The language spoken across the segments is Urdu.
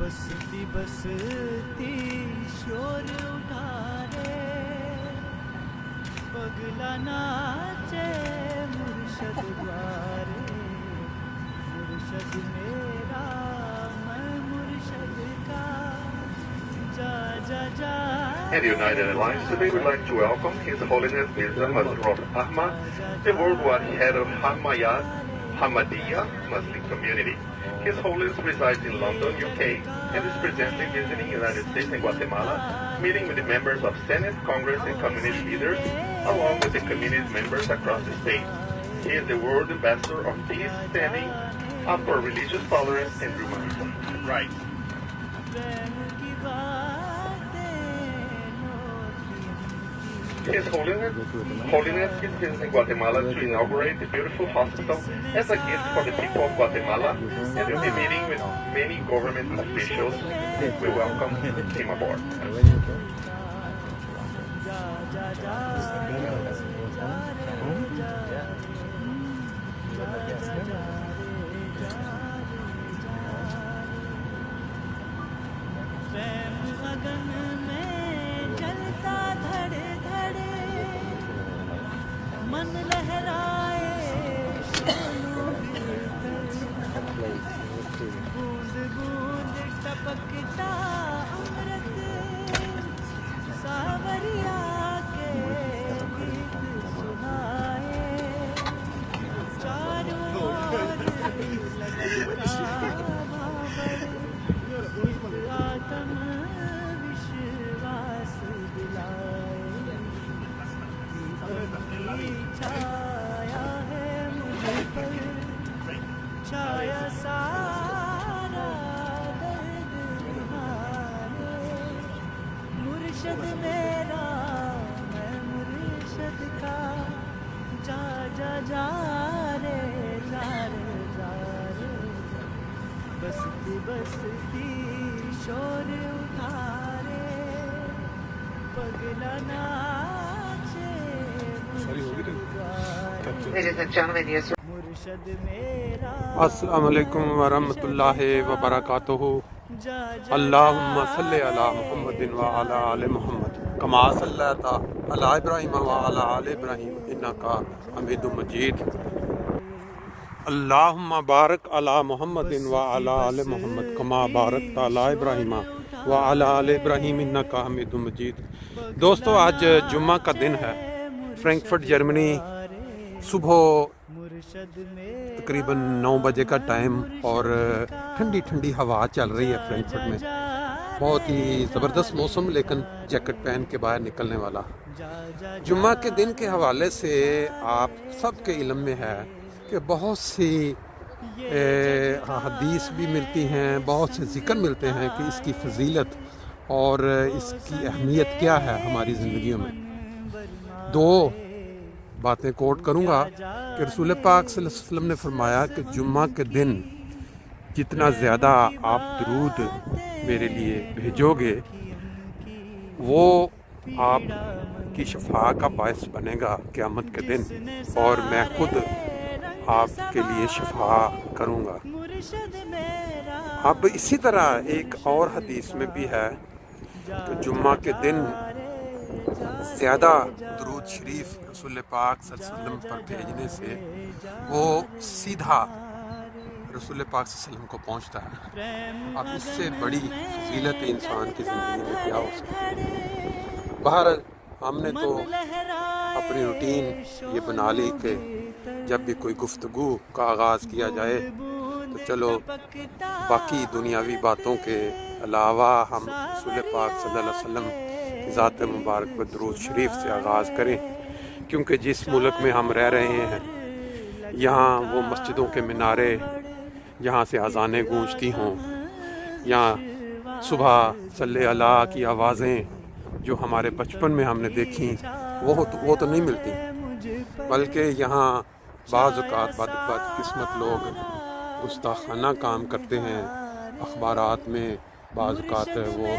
بستی بستی شور اٹھا رے پگلا ناچے مرشد دوارے مرشد میرا میں مرشد کا جا جا جا. In the United Alliance today, we'd like to welcome His Holiness Mirza Hazrat Ahmad, the worldwide head of Ahmadiyya Muslim community. His Holiness resides in London, UK, and is presently visiting the United States and Guatemala, meeting with the members of Senate, Congress, and community leaders, along with the community members across the state. He is the world ambassador of peace, standing up for religious tolerance and human rights. His Holiness is visiting Guatemala to inaugurate the beautiful hospital as a gift for the people of Guatemala, and will be meeting with many government officials. We welcome him aboard. من لہرائے بوند بوند ٹپکتا امرت ساوریا کے گیت سنائے چاروں اور لگتا آتم وشواس دلائے چھایا ہے مجھ پر چھایا سارا درد تمہارے مرشد میرا میں مرشد کا جا جا جا رے جا رے جا رے بستی بستی شور اٹھا رے پگلا ناچے. السلام علیکم ورحمۃ اللہ وبرکاتہ. اللہم صلی علی محمد وعلی آل محمد کما صلیت علی ابراہیم وعلی آل ابراہیم انک حمید مجید. اللہم بارک علی محمد وعلی آل محمد کما بارکت علی ابراہیم وعلی آل ابراہیم انک حمید مجید. دوستو، آج جمعہ کا دن ہے. فرینکفرٹ جرمنی، صبح تقریباً 9 بجے کا ٹائم اور ٹھنڈی ٹھنڈی ہوا چل رہی ہے فرینکفرٹ میں. بہت ہی زبردست موسم، لیکن جیکٹ پہن کے باہر نکلنے والا. جمعہ کے دن کے حوالے سے آپ سب کے علم میں ہے کہ بہت سی حدیث بھی ملتی ہیں، بہت سے ذکر ملتے ہیں کہ اس کی فضیلت اور اس کی اہمیت کیا ہے ہماری زندگیوں میں. 2 باتیں کوٹ کروں گا کہ رسول پاک صلی اللہ علیہ وسلم نے فرمایا کہ جمعہ کے دن جتنا زیادہ آپ درود میرے لیے بھیجو گے وہ آپ کی شفاء کا باعث بنے گا قیامت کے دن، اور میں خود آپ کے لیے شفاء کروں گا. اب اسی طرح ایک اور حدیث میں بھی ہے کہ جمعہ کے دن زیادہ درود شریف رسول پاک صلی اللہ علیہ وسلم پر بھیجنے سے وہ سیدھا رسول پاک صلی اللہ علیہ وسلم کو پہنچتا ہے. اب اس سے بڑی فضیلت انسان کی زندگی میں کیا ہو سکتی ہے. بہرحال ہم نے تو اپنی روٹین یہ بنا لی کہ جب بھی کوئی گفتگو کا آغاز کیا جائے تو چلو باقی دنیاوی باتوں کے علاوہ ہم رسول پاک صلی اللہ علیہ وسلم کی ذات مبارک پر درود شریف سے آغاز کریں، کیونکہ جس ملک میں ہم رہ رہے ہیں یہاں وہ مسجدوں کے مینارے جہاں سے اذانیں گونجتی ہوں، یہاں صبح صلی اللہ کی آوازیں جو ہمارے بچپن میں ہم نے دیکھیں وہ تو نہیں ملتی، بلکہ یہاں بعض اوقات بدقسمت لوگ گستاخانہ کام کرتے ہیں. اخبارات میں بعض اوقات وہ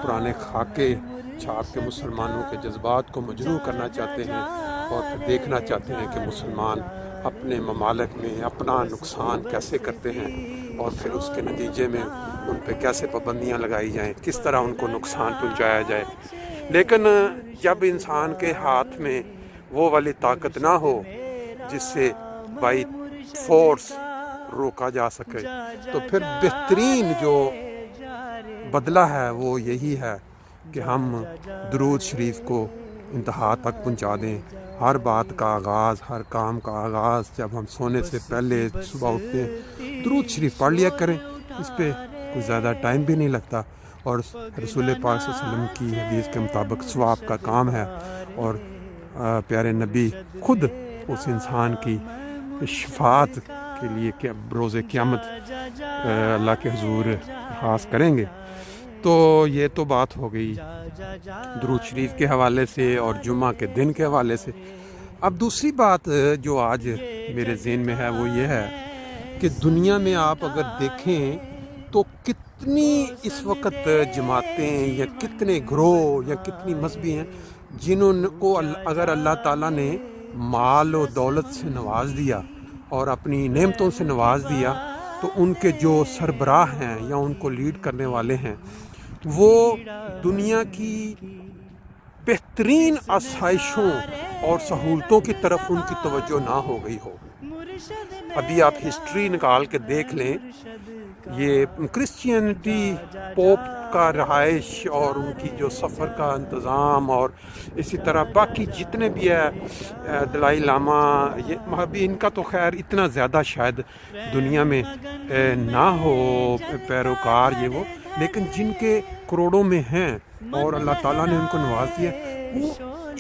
پرانے خاکے چھاپ کے مسلمانوں کے جذبات کو مجروح کرنا چاہتے ہیں اور پھر دیکھنا چاہتے ہیں کہ مسلمان اپنے ممالک میں اپنا نقصان کیسے کرتے ہیں اور پھر اس کے نتیجے میں ان پہ کیسے پابندیاں لگائی جائیں، کس طرح ان کو نقصان پہنچایا جائے۔ لیکن جب انسان کے ہاتھ میں وہ والی طاقت نہ ہو جس سے بائی فورس روکا جا سکے، تو پھر بہترین جو بدلہ ہے وہ یہی ہے کہ ہم درود شریف کو انتہا تک پہنچا دیں۔ ہر بات کا آغاز، ہر کام کا آغاز جب ہم سونے سے پہلے صبح اٹھتے ہیں درود شریف پڑھ لیا کریں، اس پہ کوئی زیادہ ٹائم بھی نہیں لگتا، اور رسول پاک صلی اللہ علیہ وسلم کی حدیث کے مطابق ثواب کا کام ہے، اور پیارے نبی خود اس انسان کی شفاعت کے لیے کہ روز قیامت اللہ کے حضور خاص کریں گے۔ تو یہ تو بات ہو گئی درود شریف کے حوالے سے اور جمعہ کے دن کے حوالے سے۔ اب دوسری بات جو آج میرے ذہن میں ہے وہ یہ ہے کہ دنیا میں آپ اگر دیکھیں تو کتنی اس وقت جماعتیں یا کتنے گروہ یا کتنی مذہبی ہیں جنہوں کو اگر اللہ تعالیٰ نے مال و دولت سے نواز دیا اور اپنی نعمتوں سے نواز دیا، تو ان کے جو سربراہ ہیں یا ان کو لیڈ کرنے والے ہیں وہ دنیا کی بہترین آسائشوں اور سہولتوں کی طرف ان کی توجہ نہ ہو گئی ہو۔ ابھی آپ ہسٹری نکال کے دیکھ لیں، یہ کرسچینٹی پوپ کا رہائش اور ان کی جو سفر کا انتظام، اور اسی طرح باقی جتنے بھی ہے دلائی لاما، یہ ابھی ان کا تو خیر اتنا زیادہ شاید دنیا میں نہ ہو پیروکار یہ وہ، لیکن جن کے کروڑوں میں ہیں اور اللہ تعالیٰ نے ان کو نواز دیا، وہ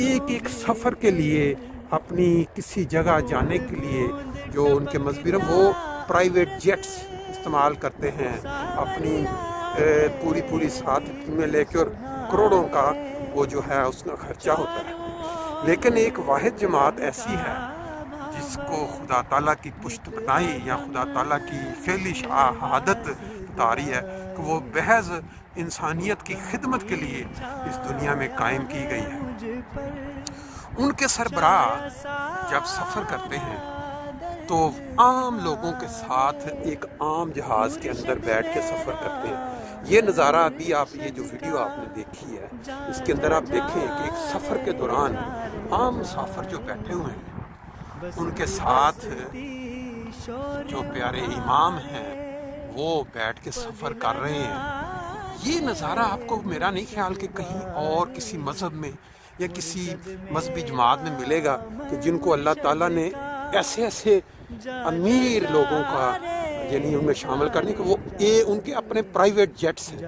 ایک ایک سفر کے لیے اپنی کسی جگہ جانے کے لیے جو ان کے مذہبی وہ پرائیویٹ جیٹس استعمال کرتے ہیں، اپنی پوری ساتھ میں لے کے، اور کروڑوں کا وہ جو ہے اس کا خرچہ ہوتا ہے۔ لیکن ایک واحد جماعت ایسی ہے جس کو خدا تعالیٰ کی پشت پناہی یا خدا تعالیٰ کی فعلی شہادت بتا رہی ہے کہ وہ محض انسانیت کی خدمت کے لیے اس دنیا میں قائم کی گئی ہے۔ ان کے سربراہ جب سفر کرتے ہیں تو عام لوگوں کے ساتھ ایک عام جہاز کے اندر بیٹھ کے سفر کرتے ہیں۔ یہ نظارہ ابھی آپ یہ جو ویڈیو آپ نے دیکھی ہے اس کے اندر آپ دیکھیں کہ ایک سفر کے دوران عام مسافر جو بیٹھے ہوئے ہیں ان کے ساتھ جو پیارے امام ہیں وہ بیٹھ کے سفر کر رہے ہیں۔ یہ نظارہ آپ کو میرا نہیں خیال کہ کہیں اور کسی مذہب میں یا کسی مذہبی جماعت میں ملے گا کہ جن کو اللہ تعالیٰ نے ایسے امیر لوگوں کا یعنی ان میں شامل کرنے کہ وہ ان کے اپنے پرائیویٹ جیٹس ہیں،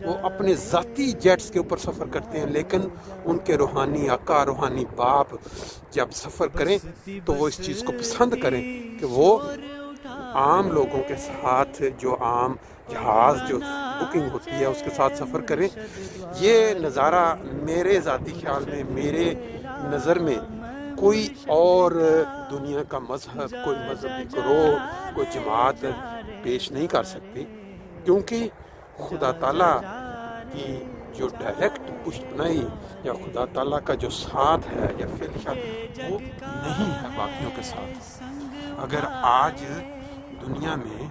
وہ اپنے ذاتی جیٹس کے اوپر سفر کرتے ہیں، لیکن ان کے روحانی آقا، روحانی باپ جب سفر کریں تو وہ اس چیز کو پسند کریں کہ وہ عام لوگوں کے ساتھ جو عام جہاز جو بکنگ ہوتی ہے اس کے ساتھ سفر کریں۔ یہ نظارہ میرے ذاتی خیال میں، میرے نظر میں کوئی اور دنیا کا مذہب، کوئی مذہبی گروہ، کوئی جماعت پیش نہیں کر سکتی، کیونکہ خدا تعالیٰ کی جو ڈائریکٹ پشت پناہی یا خدا تعالیٰ کا جو ساتھ ہے یا فعل وہ نہیں ہے باقیوں کے ساتھ۔ اگر آج دنیا میں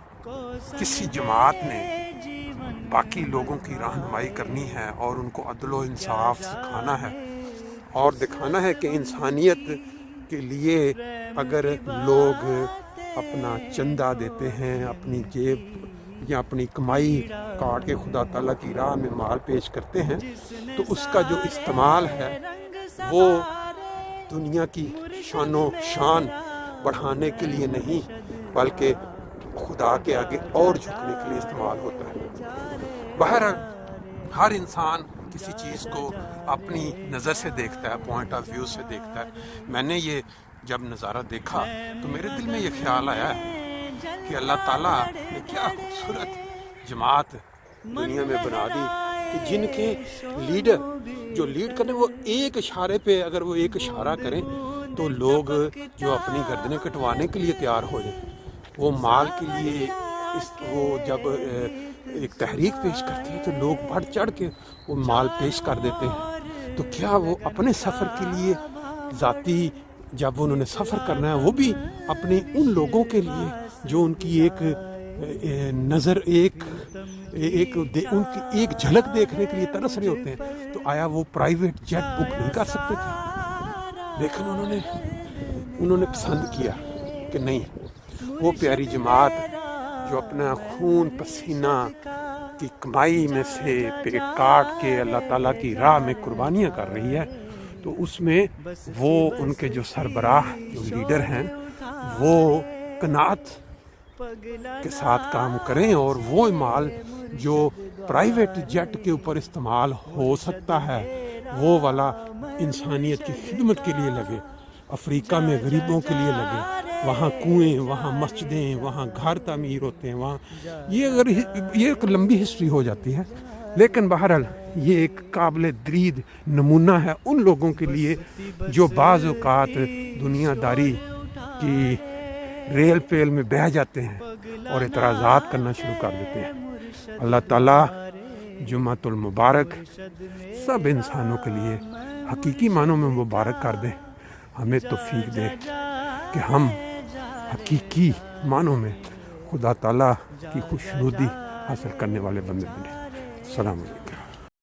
کسی جماعت نے باقی لوگوں کی رہنمائی کرنی ہے اور ان کو عدل و انصاف سکھانا ہے اور دکھانا ہے کہ انسانیت کے لیے اگر لوگ اپنا چندہ دیتے ہیں، اپنی جیب یا اپنی کمائی کاٹ کے خدا تعالیٰ کی راہ میں مال پیش کرتے ہیں، تو اس کا جو استعمال ہے وہ دنیا کی شان و شان بڑھانے کے لیے نہیں بلکہ خدا کے آگے اور جھکنے کے لیے استعمال ہوتا ہے۔ بہرحال ہر انسان کسی چیز کو اپنی نظر سے دیکھتا ہے، پوائنٹ آف ویو سے دیکھتا ہے۔ میں نے یہ جب نظارہ دیکھا تو میرے دل میں یہ خیال آیا ہے کہ اللہ تعالیٰ نے کیا خوبصورت جماعت دنیا میں بنا دی کہ جن کے لیڈر جو لیڈ کرنے وہ ایک اشارے پہ اگر وہ ایک اشارہ کریں تو لوگ جو اپنی گردنیں کٹوانے کے لیے تیار ہو جائیں۔ وہ مال کے لیے وہ جب ایک تحریک پیش کرتے ہیں تو لوگ بڑھ چڑھ کے وہ مال پیش کر دیتے ہیں۔ تو کیا وہ اپنے سفر کے لیے ذاتی جب انہوں نے سفر کرنا ہے وہ بھی اپنے ان لوگوں کے لیے جو ان کی ایک نظر ان کی ایک جھلک دیکھنے کے لیے ترس رہے ہوتے ہیں، تو آیا وہ پرائیویٹ جیٹ بک نہیں کر سکتے تھے؟ لیکن انہوں نے پسند کیا کہ نہیں، وہ پیاری جماعت جو اپنا خون پسینہ کی کمائی میں سے پیٹ کاٹ کے اللہ تعالیٰ کی راہ میں قربانیاں کر رہی ہے، تو اس میں وہ ان کے جو سربراہ جو لیڈر ہیں وہ قناعت کے ساتھ کام کریں، اور وہ مال جو پرائیویٹ جیٹ کے اوپر استعمال ہو سکتا ہے وہ والا انسانیت کی خدمت کے لیے لگے، افریقہ میں غریبوں کے لیے لگے، وہاں کنویں، وہاں مسجدیں، وہاں گھر تعمیر ہوتے ہیں، وہاں یہ ایک لمبی ہسٹری ہو جاتی ہے، لیکن بہرحال یہ ایک قابل درید نمونہ ہے ان لوگوں کے لیے جو بعض اوقات دنیا داری کی ریل پیل میں بہہ جاتے ہیں اور اعتراضات کرنا شروع کر دیتے ہیں۔ اللہ تعالیٰ جمعۃ المبارک سب انسانوں کے لیے حقیقی معنوں میں مبارک کر دے، ہمیں توفیق دے کہ ہم حقیقی معنوں میں خدا تعالیٰ کی خوشنودی حاصل کرنے والے بندے بنے۔ السلام علیکم۔